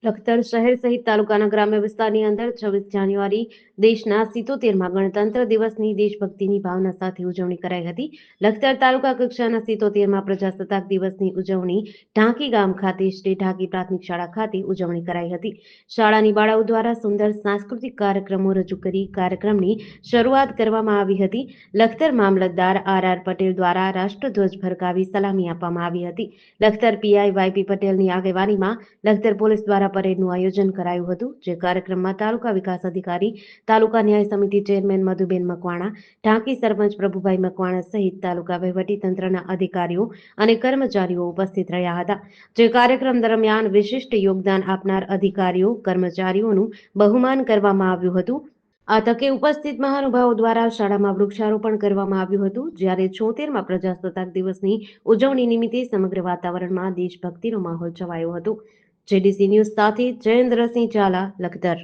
લખતર શહેર સહિત તાલુકાના ગ્રામ્ય વિસ્તારની અંદર 26 જાન્યુઆરી દેશના 77માં ગણતંત્ર દિવસની દેશભક્તિની ભાવના સાથે ઉજવણી કરાઈ હતી. લખતર તાલુકા કક્ષાના 77માં પ્રજાસત્તાક દિવસની ઉજવણી ઢાંકી ગામ ખાતે શ્રી ઢાંકી પ્રાથમિક શાળા ખાતે ઉજવણી કરાઈ હતી. શાળાની બાળાઓ દ્વારા સુંદર સાંસ્કૃતિક કાર્યક્રમો રજૂ કરી કાર્યક્રમની શરૂઆત કરવામાં આવી હતી. લખતર મામલતદાર આર પટેલ દ્વારા રાષ્ટ્રધ્વજ ફરકાવી સલામી આપવામાં આવી હતી. લખતર પીઆઈ વાયપી પટેલની આગેવાનીમાં લખતર પોલીસ દ્વારા પરેડનું આયોજન કરાયું હતું, જે કાર્યક્રમમાં તાલુકા વિકાસ અધિકારી, તાલુકા ન્યાય સમિતિ ચેરમેન મધુબેન મકવાણા, ઢાંકી સરપંચ પ્રભુભાઈ મકવાણા સહિત તાલુકા વહીવટીતંત્રના અધિકારીઓ અને કર્મચારીઓ ઉપસ્થિત રહ્યા હતા. જે કાર્યક્રમ દરમિયાન વિશિષ્ટ યોગદાન આપનાર અધિકારીઓ, કર્મચારીઓનું બહુમાન કરવામાં આવ્યું હતું. આ તકે ઉપસ્થિત મહાનુભાવો દ્વારા શાળામાં વૃક્ષારોપણ કરવામાં આવ્યું હતું, જ્યારે 76માં પ્રજાસત્તાક દિવસની ઉજવણી નિમિત્તે સમગ્ર વાતાવરણમાં દેશભક્તિનો માહોલ છવાયો હતો. જેડીસી ન્યૂઝ સાથે જયેન્દ્રસિંહ ઝાલા, લખતર.